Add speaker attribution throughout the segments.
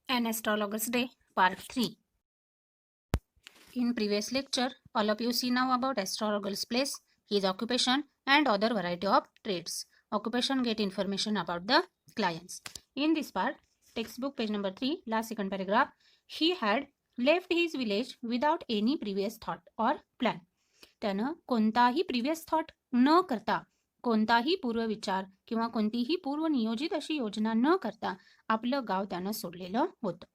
Speaker 1: An Astrologer's Day, Part 3. In previous lecture, all of you see now about astrologer's place, his occupation and other variety of traits. Occupation get information about the clients. In this part, textbook page number 3, last second paragraph, he had left his village without any previous thought or plan. त्यानं कोणताही previous thought न करता, कोणताही पूर्वविचार किंवा कोणतीही पूर्वनियोजित अशी योजना न करता आपलं गाव त्यानं सोडलेलं होतं.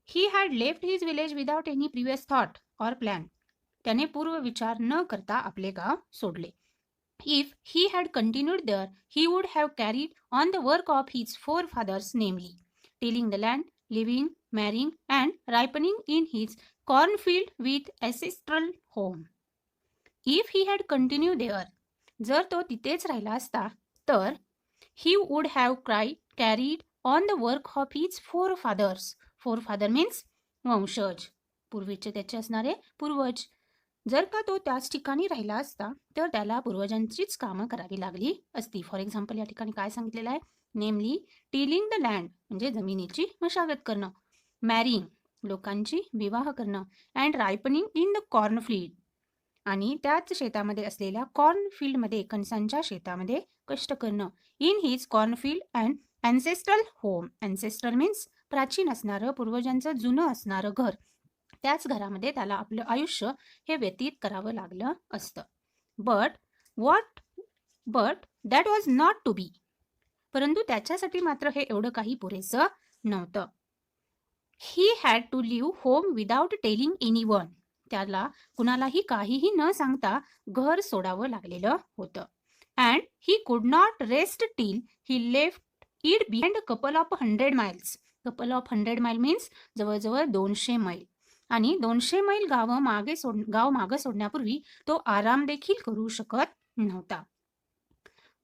Speaker 1: He had left his village without any previous thought or plan. त्याने पूर्व विचार न करता आपले गाव सोडले. If he had continued there, he would have carried on the work of his forefathers, namely, tilling the land, living, marrying, and ripening in his cornfield with ancestral home. If he had continued there, जर तो तिथेच राहिला असता तर he would have carried on the work of his forefathers. Forefather means वंशज, पूर्वीचे त्याचे असणारे पूर्वज. जर का तो त्याच ठिकाणी राहिला असता तर त्याला पूर्वजांचीच कामं करावी लागली असती. फॉर एक्झाम्पल या ठिकाणी काय सांगितलेलं आहे, नेमली टिलिंग द लँड म्हणजे जमिनीची मशागत करणं, मॅरिंग लोकांची विवाह करणं, and ripening in the cornfield आणि त्याच शेतामध्ये असलेल्या कॉर्नफील्डमध्ये कणसांच्या शेतामध्ये कष्ट करणं. In his cornfield and ancestral home. Ancestral means प्राचीन असणारं, पूर्वजांचं जुनं असणारं घर. त्याच घरामध्ये त्याला आपलं आयुष्य हे व्यतीत करावं लागलं असतं. But that was not to be. परंतु त्याच्यासाठी मात्र हे एवढं काही पुरेसं नव्हतं. He had to leave home without telling anyone. त्याला कुणालाही काहीही न सांगता घर सोडावं लागलेलं होतं. And he could not rest till he left it behind couple of 100 miles. Couple of 100 माइल मीन्स जवळजवळ 200 मैल. आणि 200 मैल गाव मागे सोडण्यापूर्वी तो आराम देखील करू शकत नव्हता.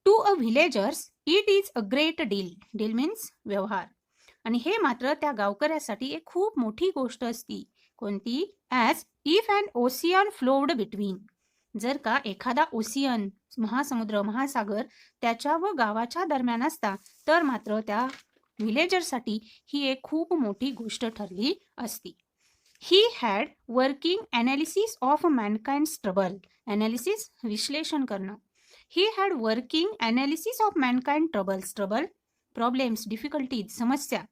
Speaker 1: To a villagers it is a great deal. Deal means व्यवहार. आणि हे मात्र त्या गावकऱ्यासाठी एक खूप मोठी गोष्ट असती. कोणती? As if an ocean flowed between. जर का एखादा ओशियन महासमुद्र महासागर त्याच्या व गावाच्या दरम्यान असता तर मात्र त्या व्हिलेजरसाठी ही एक खूप मोठी गोष्ट ठरली असती. He had working analysis of Mankind trouble. Analysis विश्लेषण करणं. He had working analysis of Mankind troubles. Trouble problems, difficulties, समस्या.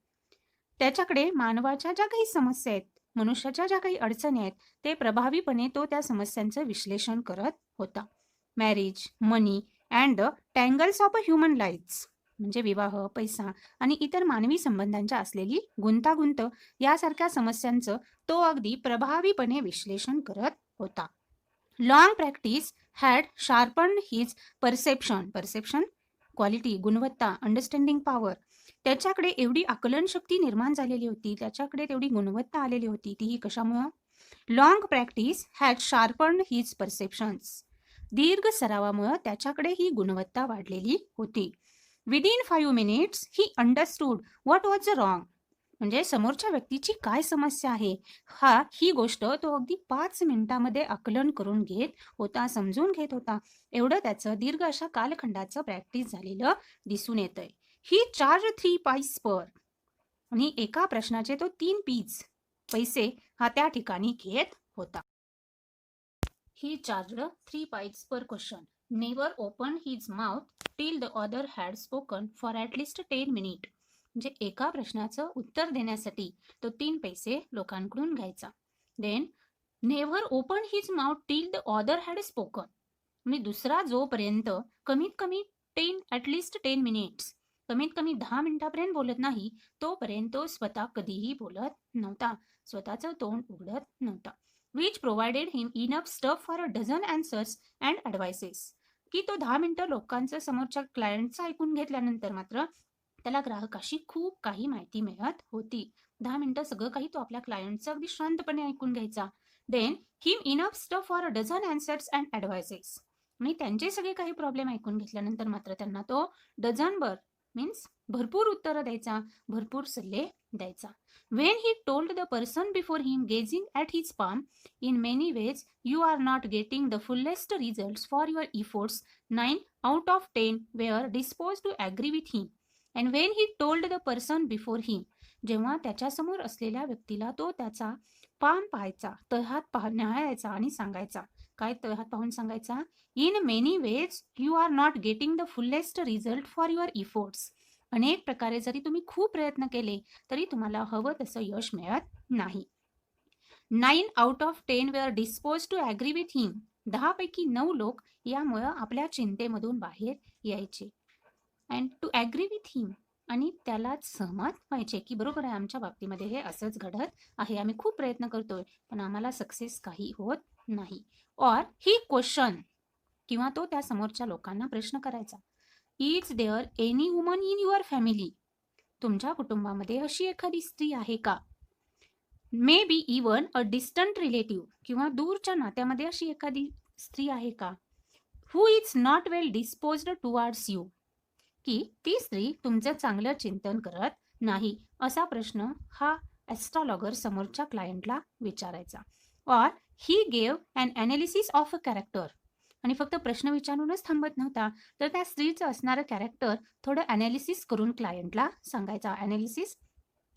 Speaker 1: त्याच्याकडे मानवाच्या ज्या काही समस्या आहेत, मनुष्याच्या ज्या काही अडचणी आहेत ते प्रभावीपणे तो त्या समस्यांचं विश्लेषण करत होता. Marriage, money and the tangles of a human lifes म्हणजे विवाह, पैसा आणि इतर मानवी संबंधांच्या असलेली गुंतागुंत यासारख्या समस्यांचं तो अगदी प्रभावीपणे विश्लेषण करत होता. Long practice had sharpen his perception. Perception quality, गुणवत्ता, अंडरस्टँडिंग पॉवर. त्याच्याकडे एवढी आकलन शक्ती निर्माण झालेली होती, त्याच्याकडे तेवढी गुणवत्ता आलेली होती. तीही कशामुळं? Long practice had sharpen his perceptions. दीर्घ सरावामुळं त्याच्याकडे ही गुणवत्ता वाढलेली होती. Within 5 minutes he understood what was wrong. म्हणजे समोरच्या व्यक्तीची काय समस्या आहे ही गोष्ट तो अगदी 5 मिनिटामध्ये आकलन करून घेत होता, समजून घेत होता. एवढं त्याचं दीर्घ अशा कालखंडाचं प्रॅक्टिस झालेलं दिसून येतंय. ही चार्ज 3 pice पर. आणि एका प्रश्नाचे तो 3 पीज पैसे हा त्या ठिकाणी घेत होता. He charged 3 pice per question. Never open his mouth till the other had spoken for at least 10 minutes. म्हणजे एका प्रश्नाचं उत्तर देण्यासाठी तो 3 पैसे लोकांकडून घ्यायचा. Then never open his mouth till the other had spoken. म्हणजे दुसरा जोपर्यंत कमीत कमी 10 minutes कमीत कमी 10 मिनिटापर्यंत बोलत नाही तोपर्यंत तो स्वतः कधीही बोलत नव्हता, स्वतःचं तोंड उघडत नव्हता. Which provided him enough stuff for a dozen answers and advices. की तो 10 मिनिटं लोकांचं समोरच्या क्लायंटचं ऐकून घेतल्यानंतर मात्र त्याला ग्राहकाशी खूप काही माहिती मिळत होती. 10 मिनिटं सगळं काही तो आपल्या क्लायंटचं अगदी शांतपणे ऐकून घ्यायचा. Then him enough stuff for a dozen answers and advices. आणि त्यांचे सगळे काही प्रॉब्लेम ऐकून घेतल्यानंतर मात्र त्यांना तो डझनभर मीन्स भरपूर उत्तरं द्यायचा, भरपूर सल्ले द्यायचा. When he told the person before him gazing at his palm, in many ways you are not getting the fullest results for your efforts. 9 out of 10 were disposed to agree with him. And when he told the person before him, जेव्हा त्याच्यासमोर असलेल्या व्यक्तीला तो त्याचा पान पाहायचा, तळहात न्याहाळायचा आणि सांगायचा. काय तळहात पाहून सांगायचा? In many ways you are not getting the fullest result for your efforts. अनेक प्रकारे जरी तुम्ही खूप प्रयत्न केले तरी तुम्हाला हवं तसं यश मिळत नाही. 9 out of 10 were disposed to agree with him. 10 पैकी 9 लोक यामुळं आपल्या चिंतेमधून बाहेर यायचे. And to agree with him, आणि त्यालाच सहमत व्हायचे की बरोबर आहे, आमच्या बाबतीमध्ये हे असंच घडत आहे, आम्ही खूप प्रयत्न करतोय पण आम्हाला सक्सेस काही होत नाही. ऑर ही क्वेश्चन, किंवा तो त्या समोरच्या लोकांना प्रश्न करायचा, is there any woman in your family. तुमच्या कुटुंबामध्ये अशी एखादी स्त्री आहे का? May be even a distant relative, किंवा दूरच्या नात्यामध्ये अशी एखादी स्त्री आहे का? Who is not well disposed towards you, की ती स्त्री तुमचं चांगलं चिंतन करत नाही. असा प्रश्न हा ॲस्ट्रॉलॉगर समोरच्या क्लायंटला विचारायचा. Or he gave an analysis of a character, आणि फक्त प्रश्न विचारूनच थांबत नव्हता, तर त्या स्त्रीचं असणारं कॅरेक्टर थोडं ॲनालिसिस करून क्लायंटला सांगायचा. ॲनालिसिस,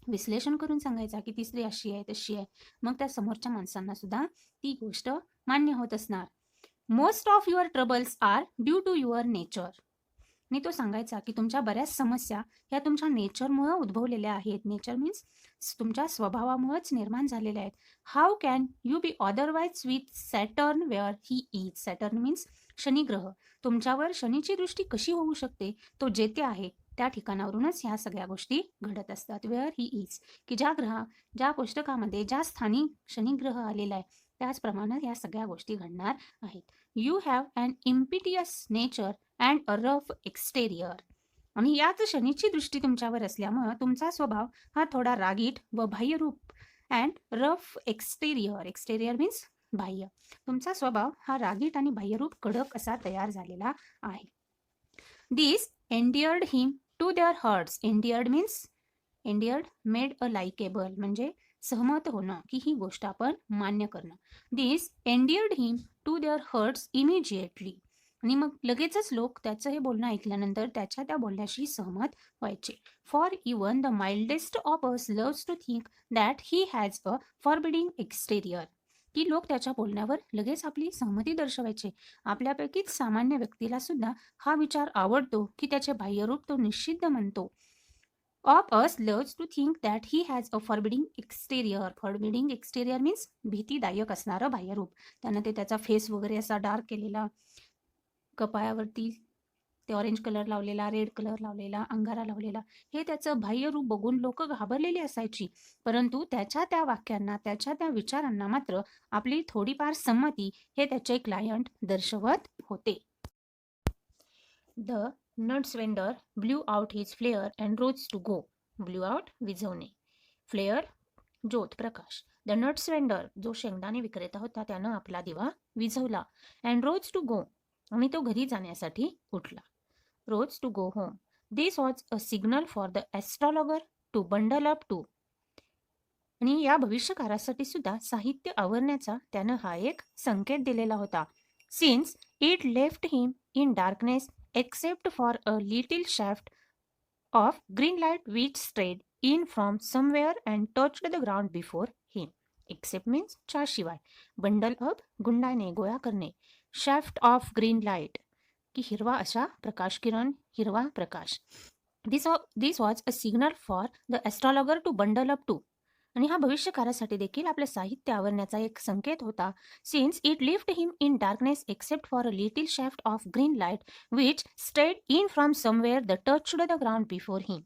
Speaker 1: विश्लेषण करून सांगायचा की ती स्त्री अशी आहे तशी आहे. मग त्या समोरच्या माणसांना सुद्धा ती गोष्ट मान्य होत असणार. Most of your troubles are due to your nature. आणि तो सांगायचा की तुमच्या बऱ्याच समस्या ह्या तुमच्या नेचरमुळे उद्भवलेल्या आहेत. नेचर मीन्स तुमच्या स्वभावामुळेच निर्माण झालेल्या आहेत. How can you be otherwise with Saturn where he is. Saturn means शनिग्रह. तुमच्यावर शनीची दृष्टी कशी होऊ शकते? तो जेथे आहे त्या ठिकाणावरूनच ह्या सगळ्या गोष्टी घडत असतात. वेअर ही इज, की ज्या पुस्तकामध्ये ज्या स्थानी शनिग्रह आलेला आहे त्याचप्रमाणे या सगळ्या गोष्टी घडणार आहेत. You have an impetuous nature and a rough exterior. आणि याच शनीची दृष्टी तुमच्यावर असल्यामुळं तुमचा स्वभाव हा थोडा रागीट व बाह्यरूप, and rough exterior. Exterior means बाह्य. तुमचा स्वभाव हा रागीट आणि बाह्यरूप कडक असा तयार झालेला आहे. This endeared him to their hearts. Endeared means endeared made a likeable, म्हणजे सहमत होणं की ही गोष्ट आपण मान्य करणं. This endeared him to their hearts immediately. आणि मग लगेचच लोक त्याचं हे बोलणं ऐकल्यानंतर त्याच्या त्या बोलण्याशी सहमत व्हायचे. For even the mildest of us loves to think that he has a forbidding exterior. की लोक त्याच्या बोलण्यावर लगेच आपली सहमती दर्शवायचे. आपल्यापैकीच सामान्य व्यक्तीला सुद्धा हा विचार आवडतो की त्याचे बाह्यरूप तो निषिद्ध म्हणतो. Of us loves to think that he has a forbidding exterior. Forbidding exterior means भीतीदायक असणारं बाह्यरूप. त्यानं ते त्याचा फेस वगैरे असा डार्क केलेला, कपाळावरती ते ऑरेंज कलर लावलेला, रेड कलर लावलेला, अंगारा लावलेला, हे त्याचं बाह्यरूप बघून लोक घाबरलेली असायची. परंतु त्याच्या त्या वाक्यांना, त्याच्या त्या विचारांना मात्र आपली थोडीफार संमती हे त्याचे क्लायंट दर्शवत होते. The nuts vendor blew out his flare and rose to go. Blew out विझवणे, फ्लेअर ज्योत प्रकाश. द नट्स वेंडर जो शेंगदाणे विक्रेता होता त्यानं आपला दिवा विझवला. अँड रोज टू गो, आणि तो घरी जाण्यासाठी उठला. Rose to go home. This was a signal for the astrologer to bundle up too. आणि या भविष्यकारासाठी सुद्धा साहित्य आवरण्याचा त्यानं हा एक संकेत दिलेला होता. Since it left him in darkness except for a little shaft of green light which strayed in from somewhere and touched the ground before him. Except means च्या शिवाय. बंडल अप गुंडाने, गोळा करणे. शाफ्ट ऑफ ग्रीन लाईट की हिरवा अशा प्रकाश किरण, हिरवा प्रकाश. This was a signal for the astrologer to bundle up too. आणि हा भविष्यकारासाठी देखील आपलं साहित्य आवरण्याचा एक संकेत होता. Since it left him in darkness except for a little shaft of green light which strayed in from somewhere the touched the ground before him.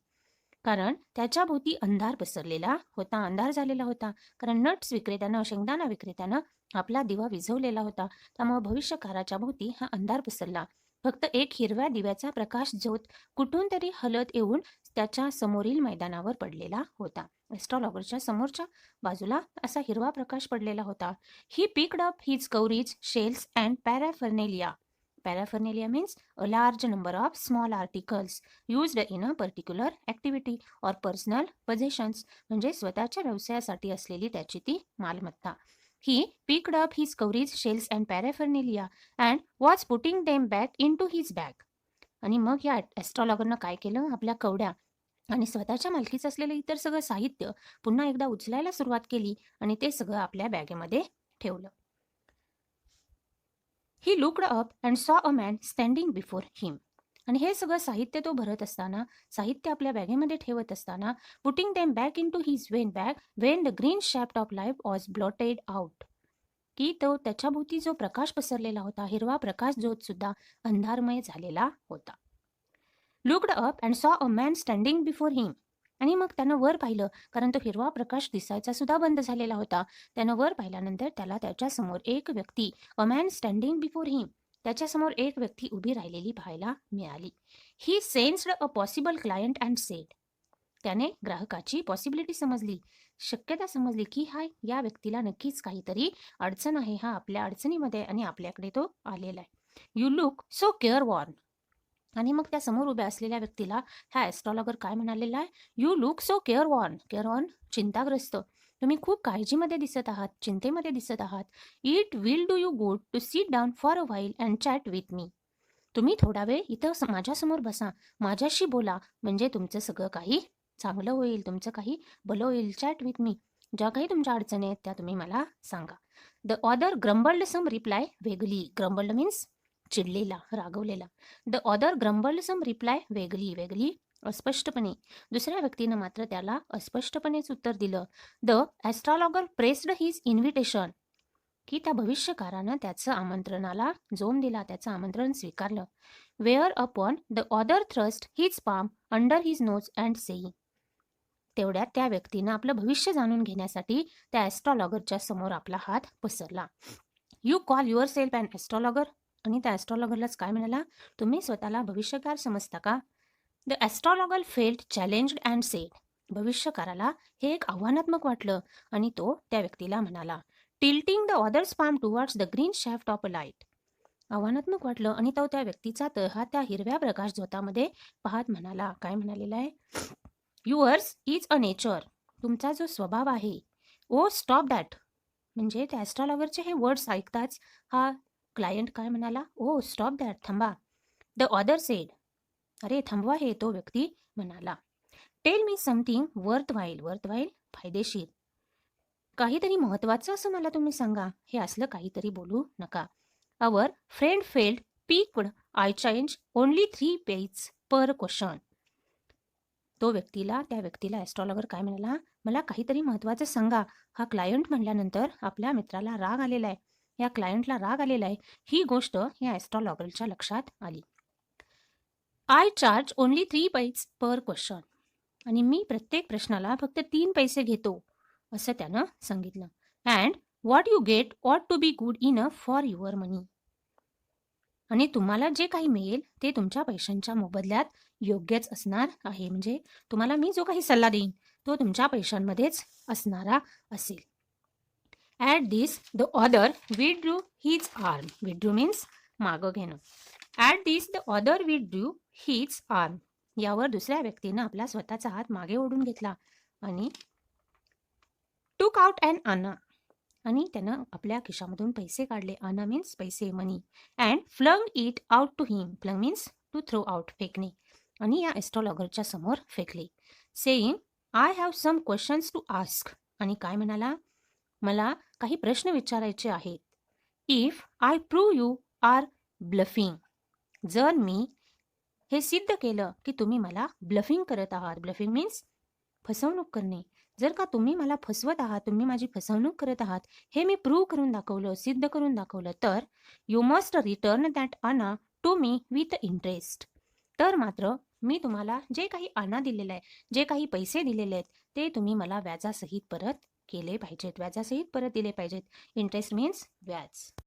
Speaker 1: कारण त्याच्या भोवती अंधार पसरलेला होता, अंधार झालेला होता. कारण नट्स विक्रेत्यानं, शेंगदाणा विक्रेत्यानं आपला दिवा विझवलेला होता. त्यामुळे भविष्यकाराच्या भोवती हा अंधार पसरला. फक्त एक हिरव्या दिव्याचा प्रकाश ज्योत कुठून तरी हलत येऊन त्याच्या समोरील मैदानावर पडलेला होता. ॲस्ट्रॉलॉगरच्या समोरच्या बाजूला असा हिरवा प्रकाश पडलेला होता. He picked up his cowries, shells and paraphernalia. Paraphernalia means a large number of small articles used in a particular activity or personal possessions. म्हणजे स्वतःच्या व्यवसायासाठी असलेली त्याची ती मालमत्ता. He picked up his cowries, shells and paraphernalia and was putting them back in to his bag. आणि मग या ॲस्ट्रॉलॉगरनं काय केलं? आपल्या कवड्या आणि स्वतःच्या मालकीचं असलेलं इतर सगळं साहित्य पुन्हा एकदा उचलायला सुरुवात केली आणि ते सगळं आपल्या बॅगेमध्ये ठेवलं. He looked up and saw a man standing before him. आणि हे सगळं साहित्य तो भरत असताना, साहित्य आपल्या बॅगेमध्ये ठेवत असताना, putting them back in to his bag when the green shaft of life was blotted out. की तो त्याच्याभोवती जो प्रकाश पसरलेला होता, हिरवा प्रकाश ज्योत सुद्धा अंधारमय झालेला होता. Looked up and saw a man standing before him. आणि मग त्यानं वर पाहिलं, कारण तो हिरवा प्रकाश दिसायचा सुद्धा बंद झालेला होता. त्यानं वर पाहिल्यानंतर त्याला त्याच्यासमोर एक व्यक्ती, a man standing before him, त्याच्यासमोर एक व्यक्ती उभी राहिलेली पाहायला मिळाली. He sensed a possible client and said. त्याने ग्राहकाची पॉसिबिलिटी समजली, शक्यता समजली की या व्यक्तीला नक्कीच काहीतरी अडचण आहे, हा आपल्या अडचणीमध्ये आणि आपल्याकडे तो आलेला आहे. You look so careworn. आणि मग त्या समोर उभ्या असलेल्या व्यक्तीला हा ॲस्ट्रॉलॉगर काय म्हणालेला आहे? You look so careworn. Careworn, चिंताग्रस्त. तुम्ही खूप काळजीमध्ये दिसत आहात, चिंतेमध्ये दिसत आहात. It will do you good to sit down for a while and chat with me. तुम्ही थोडा वेळ इथं माझ्यासमोर बसा, माझ्याशी बोला, म्हणजे तुमचं सगळं काही चांगलं होईल, तुमचं काही भलं होईल. Chat with me. ज्या काही तुमच्या अडचणी आहेत त्या तुम्ही मला सांगा. The other grumbled some reply vaguely. Grumbled means चिडलेला, रागवलेला. The other grumbled some reply vaguely. Vaguely अस्पष्टपणे. दुसऱ्या व्यक्तीनं मात्र त्याला अस्पष्टपणेच उत्तर दिलं. The astrologer pressed his invitation. की त्या भविष्यकारानं त्याचं आमंत्रणाला जोम दिला, त्याचं आमंत्रण स्वीकारलं. Whereupon the other thrust his palm under his nose and saying. तेवढ्यात त्या व्यक्तीनं आपलं भविष्य जाणून घेण्यासाठी त्या ॲस्ट्रॉलॉगरच्या समोर आपला हात पसरला. You call your self and astrologer. आणि त्या ॲस्ट्रॉलॉगरलाच काय म्हणाला? तुम्ही स्वतःला भविष्यकार समजता का? The astrologer felt challenged and said. भविष्यकाराला हे एक आव्हानात्मक वाटलं आणि तो त्या व्यक्तीला म्हणाला, tilting the other's palm towards the green shaft of a light. आव्हानात्मक वाटलं आणि तो त्या व्यक्तीचा तळहा त्या हिरव्या प्रकाश झोतामध्ये पाहत म्हणाला, काय म्हणालेला आहे? Yours is a nature. तुमचा जो स्वभाव आहे. ओ स्टॉप दॅट. म्हणजे त्या ॲस्ट्रॉलॉगरचे हे वर्ड्स ऐकताच हा क्लायंट काय म्हणाला? ओ स्टॉप दॅट, थांबा. The other sed. अरे थांबवा हे, तो व्यक्ती म्हणाला. Tell me something worth while. Worth while, फायदेशीर. काहीतरी महत्वाचं असं मला तुम्ही सांगा. हे असलं काहीतरी बोलू नका. Our friend failed peaked. I change only 3 page per question. त्या व्यक्तीला ॲस्ट्रॉलॉगर काय म्हणाला? मला काहीतरी महत्वाचं सांगा. हा क्लायंट म्हणल्यानंतर आपल्या मित्राला राग आलेला आहे, या क्लायंटला राग आलेला आहे. ही गोष्ट या ॲस्ट्रॉलॉगरच्या लक्षात आली. आय चार्ज ओनली 3 पैस पर क्वेश्चन. आणि मी प्रत्येक प्रश्नाला फक्त 3 पैसे घेतो, असं त्यानं सांगितलं. And what you get ought to be good enough for your money. आणि तुम्हाला जे काही मिळेल ते तुमच्या पैशांच्या मोबदल्यात योग्यच असणार आहे. म्हणजे तुम्हाला मी जो काही सल्ला देईन तो तुमच्या पैशांमध्येच असणारा असेल. At this the other withdrew his arm. Withdrew means मागं घेणं. At this the other withdrew his arm. यावर दुसऱ्या व्यक्तीनं आपला स्वतःचा हात मागे ओढून घेतला आणि टूक आउट अँड आना. आणि त्यानं आपल्या खिशामधून पैसे काढले. आना मीन्स पैसे, money. And flung it out to him. Flung means to throw out, फेकणे. आणि या ॲस्ट्रॉलॉगरच्या समोर फेकले. Saying I have some questions to ask. आणि काय म्हणाला? मला काही प्रश्न विचारायचे आहेत. If I prove you are bluffing. जर मी हे सिद्ध केलं की तुम्ही मला ब्लफिंग करत आहात. ब्लफिंग मीन्स फसवणूक करणे. जर का तुम्ही मला फसवत आहात, तुम्ही माझी फसवणूक करत आहात, हे मी प्रूव्ह करून दाखवलं, सिद्ध करून दाखवलं, तर यू मस्ट रिटर्न दॅट आना टू मी विथ इंटरेस्ट. तर मात्र मी तुम्हाला जे काही आना दिलेला आहे, जे काही पैसे दिलेले आहेत, ते तुम्ही मला व्याजासहित परत केले पाहिजेत, व्याजासहित परत दिले पाहिजेत. इंटरेस्ट मीन्स व्याज.